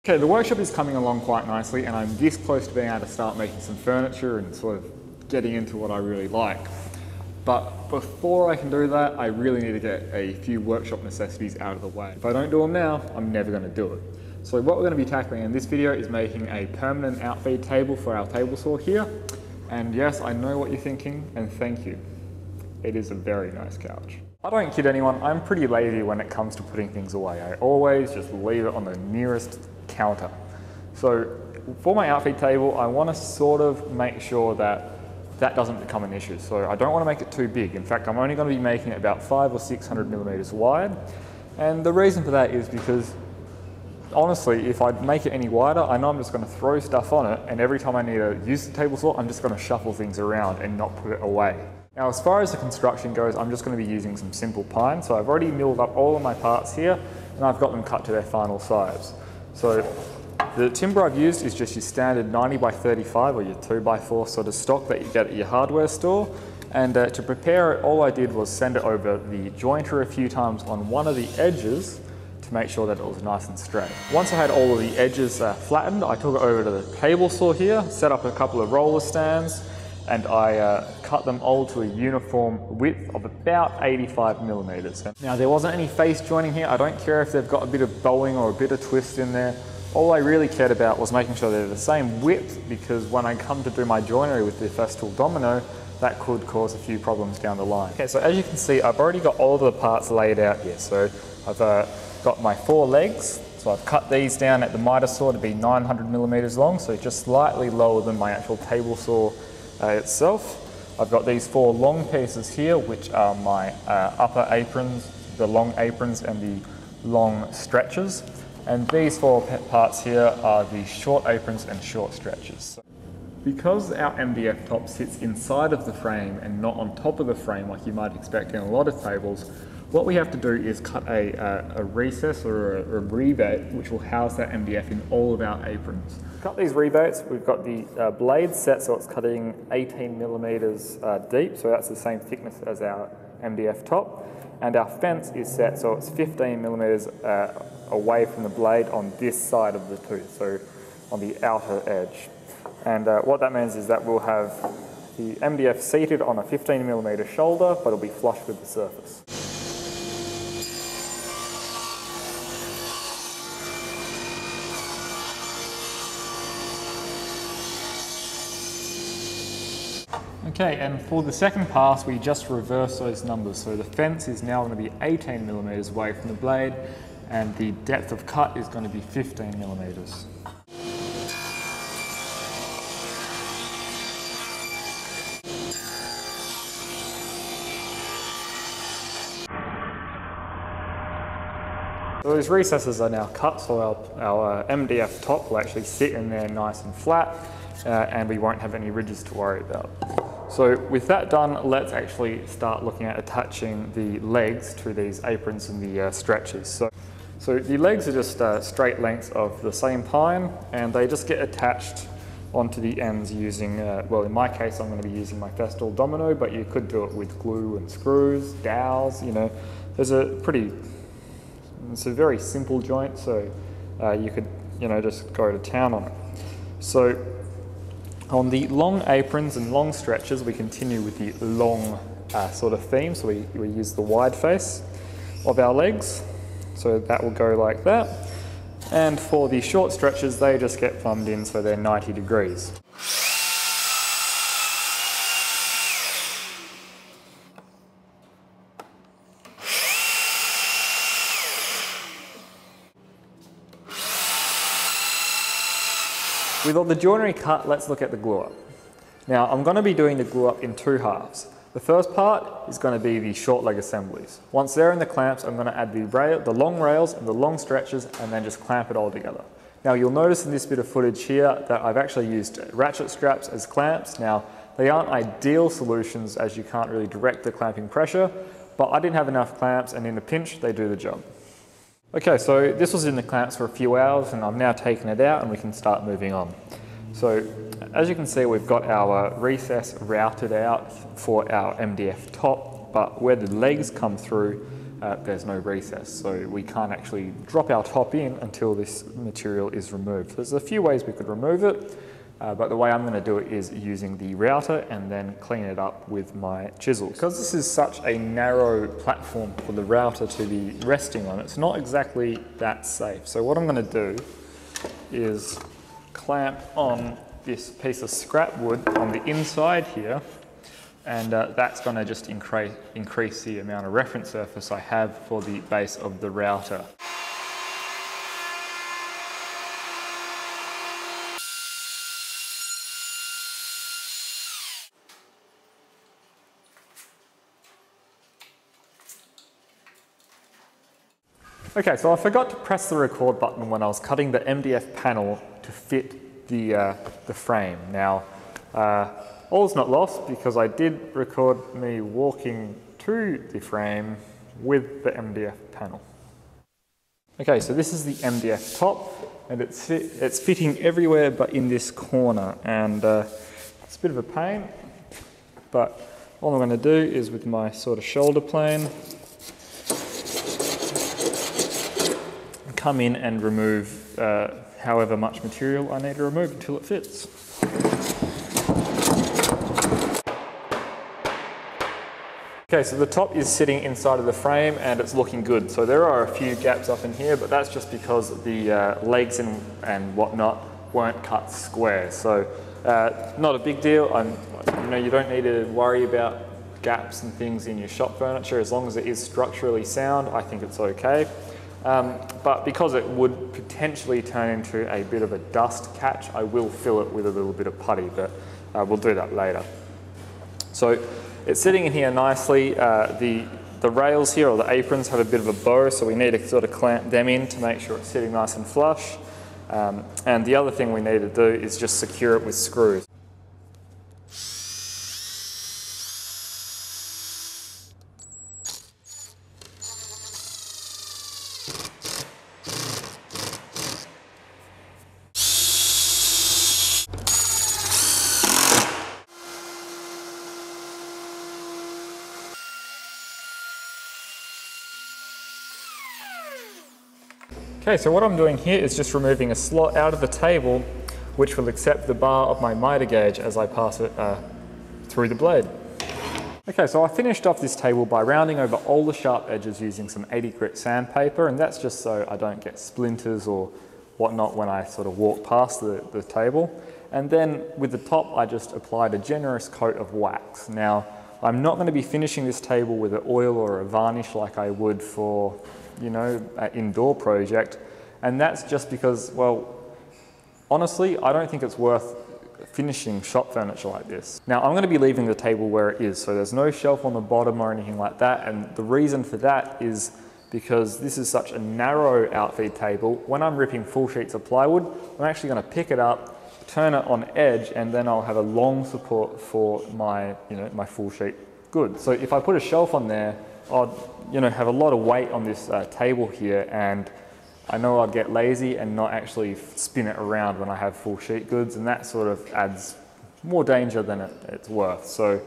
Okay, the workshop is coming along quite nicely and I'm this close to being able to start making some furniture and sort of getting into what I really like. But before I can do that, I really need to get a few workshop necessities out of the way. If I don't do them now, I'm never going to do it. So what we're going to be tackling in this video is making a permanent outfeed table for our table saw here. And yes, I know what you're thinking, and thank you. It is a very nice couch. I don't kid anyone, I'm pretty lazy when it comes to putting things away. I always just leave it on the nearest counter. So for my outfeed table, I want to sort of make sure that that doesn't become an issue. So I don't want to make it too big. In fact, I'm only going to be making it about 500 or 600 millimeters wide. And the reason for that is because honestly, if I make it any wider, I know I'm just going to throw stuff on it, and every time I need to use the table saw, I'm just going to shuffle things around and not put it away. Now, as far as the construction goes, I'm just going to be using some simple pine. So I've already milled up all of my parts here, and I've got them cut to their final size. So the timber I've used is just your standard 90 by 35 or your 2x4 sort of stock that you get at your hardware store. And to prepare it, all I did was send it over the jointer a few times on one of the edges to make sure that it was nice and straight. Once I had all of the edges flattened, I took it over to the table saw here, set up a couple of roller stands, and I cut them all to a uniform width of about 85 millimeters. Now, there wasn't any face joining here. I don't care if they've got a bit of bowing or a bit of twist in there. All I really cared about was making sure they're the same width, because when I come to do my joinery with the Festool Domino, that could cause a few problems down the line. Okay, so as you can see, I've already got all of the parts laid out here. So I've got my 4 legs. So I've cut these down at the miter saw to be 900 millimeters long, so just slightly lower than my actual table saw itself. I've got these 4 long pieces here, which are my upper aprons, the long aprons and the long stretches. And these 4 parts here are the short aprons and short stretches. Because our MDF top sits inside of the frame and not on top of the frame like you might expect in a lot of tables, what we have to do is cut a recess or a rebate which will house that MDF in all of our aprons. To cut these rebates, we've got the blade set, so it's cutting 18 millimeters deep, so that's the same thickness as our MDF top. And our fence is set so it's 15 millimeters away from the blade on this side of the tooth, so on the outer edge. And what that means is that we'll have the MDF seated on a 15 millimeter shoulder, but it'll be flush with the surface. Okay, and for the second pass, we just reverse those numbers. So the fence is now going to be 18 millimeters away from the blade, and the depth of cut is going to be 15 millimeters. So those recesses are now cut, so our MDF top will actually sit in there nice and flat, and we won't have any ridges to worry about. So with that done, let's actually start looking at attaching the legs to these aprons and the stretches. So the legs are just straight lengths of the same pine, and they just get attached onto the ends using, well, in my case, I'm going to be using my Festool Domino, but you could do it with glue and screws, dowels, you know. It's a very simple joint, so you could, you know, just go to town on it. So on the long aprons and long stretches, we continue with the long sort of theme. So we use the wide face of our legs. So that will go like that. And for the short stretches, they just get plumbed in so they're 90 degrees. With all the joinery cut, let's look at the glue up. Now, I'm going to be doing the glue up in 2 halves. The first part is going to be the short leg assemblies. Once they're in the clamps, I'm going to add the long rails and the long stretches, and then just clamp it all together. Now, you'll notice in this bit of footage here that I've actually used ratchet straps as clamps. Now, they aren't ideal solutions as you can't really direct the clamping pressure, but I didn't have enough clamps, and in a pinch, they do the job. Okay, so this was in the clamps for a few hours, and I've now taken it out and we can start moving on. So as you can see, we've got our recess routed out for our MDF top, but where the legs come through, there's no recess, so we can't actually drop our top in until this material is removed. There's a few ways we could remove it, but the way I'm going to do it is using the router and then clean it up with my chisel. Because this is such a narrow platform for the router to be resting on, it's not exactly that safe. So what I'm going to do is clamp on this piece of scrap wood on the inside here, and that's going to just increase the amount of reference surface I have for the base of the router. Okay, so I forgot to press the record button when I was cutting the MDF panel to fit the frame. Now, all's not lost, because I did record me walking to the frame with the MDF panel. Okay, so this is the MDF top, and it's fitting everywhere but in this corner, and it's a bit of a pain, but all I'm going to do is with my sort of shoulder plane, come in and remove however much material I need to remove until it fits. Okay, so the top is sitting inside of the frame and it's looking good. So there are a few gaps up in here, but that's just because the legs and whatnot weren't cut square. So not a big deal. You don't need to worry about gaps and things in your shop furniture. As long as it is structurally sound, I think it's okay. But because it would potentially turn into a bit of a dust catch, I will fill it with a little bit of putty, but we'll do that later. So it's sitting in here nicely. The rails here, or the aprons, have a bit of a bow, so we need to sort of clamp them in to make sure it's sitting nice and flush. And the other thing we need to do is just secure it with screws. Okay, so what I'm doing here is just removing a slot out of the table which will accept the bar of my miter gauge as I pass it through the blade. Okay, so I finished off this table by rounding over all the sharp edges using some 80 grit sandpaper, and that's just so I don't get splinters or whatnot when I sort of walk past the table. And then with the top I just applied a generous coat of wax. Now I'm not going to be finishing this table with an oil or a varnish like I would for an indoor project, and that's just because, well, honestly, I don't think it's worth finishing shop furniture like this. Now, I'm going to be leaving the table where it is, so there's no shelf on the bottom or anything like that, and the reason for that is because this is such a narrow outfeed table. When I'm ripping full sheets of plywood, I'm actually going to pick it up, turn it on edge, and then I'll have a long support for my, my full sheet goods. So if I put a shelf on there, I'd have a lot of weight on this table here, and I know I'd get lazy and not actually spin it around when I have full sheet goods, and that sort of adds more danger than it's worth. So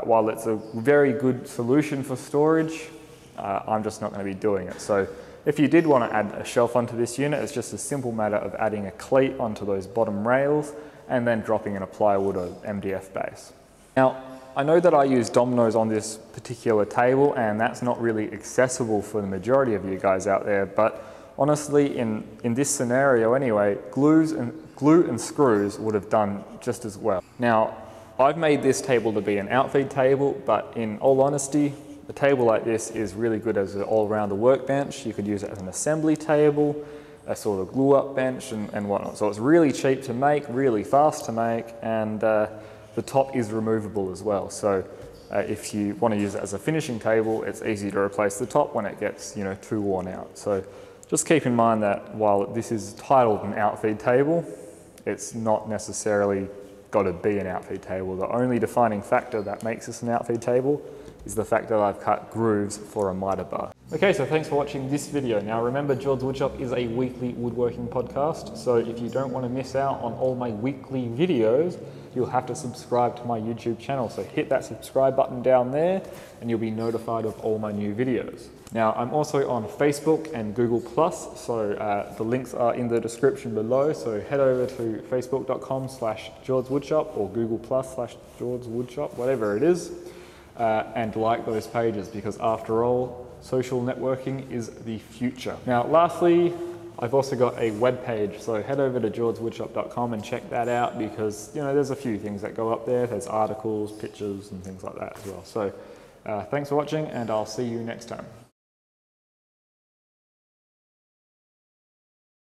while it's a very good solution for storage, I'm just not going to be doing it. So if you did want to add a shelf onto this unit, it's just a simple matter of adding a cleat onto those bottom rails and then dropping in a plywood or MDF base. Now, I know that I use dominoes on this particular table, and that's not really accessible for the majority of you guys out there, but honestly, in this scenario anyway, glue and screws would have done just as well. Now, I've made this table to be an outfeed table, but in all honesty, a table like this is really good as an all-rounder workbench. You could use it as an assembly table, a sort of glue-up bench and whatnot. So it's really cheap to make, really fast to make, and the top is removable as well. So if you want to use it as a finishing table, it's easy to replace the top when it gets too worn out. So just keep in mind that while this is titled an outfeed table, it's not necessarily got to be an outfeed table. The only defining factor that makes this an outfeed table is the fact that I've cut grooves for a miter bar. Okay, so thanks for watching this video. Now remember, George's Woodshop is a weekly woodworking podcast, so if you don't want to miss out on all my weekly videos, you'll have to subscribe to my YouTube channel. So hit that subscribe button down there and you'll be notified of all my new videos. Now I'm also on Facebook and Google+, so the links are in the description below. So head over to facebook.com/GeorgeWoodshop or Google+/GeorgeWoodshop, whatever it is, and like those pages, because after all, social networking is the future. Now, lastly, I've also got a web page, so head over to georgewoodshop.com and check that out, because there's a few things that go up there. There's articles, pictures, and things like that as well. So thanks for watching, and I'll see you next time.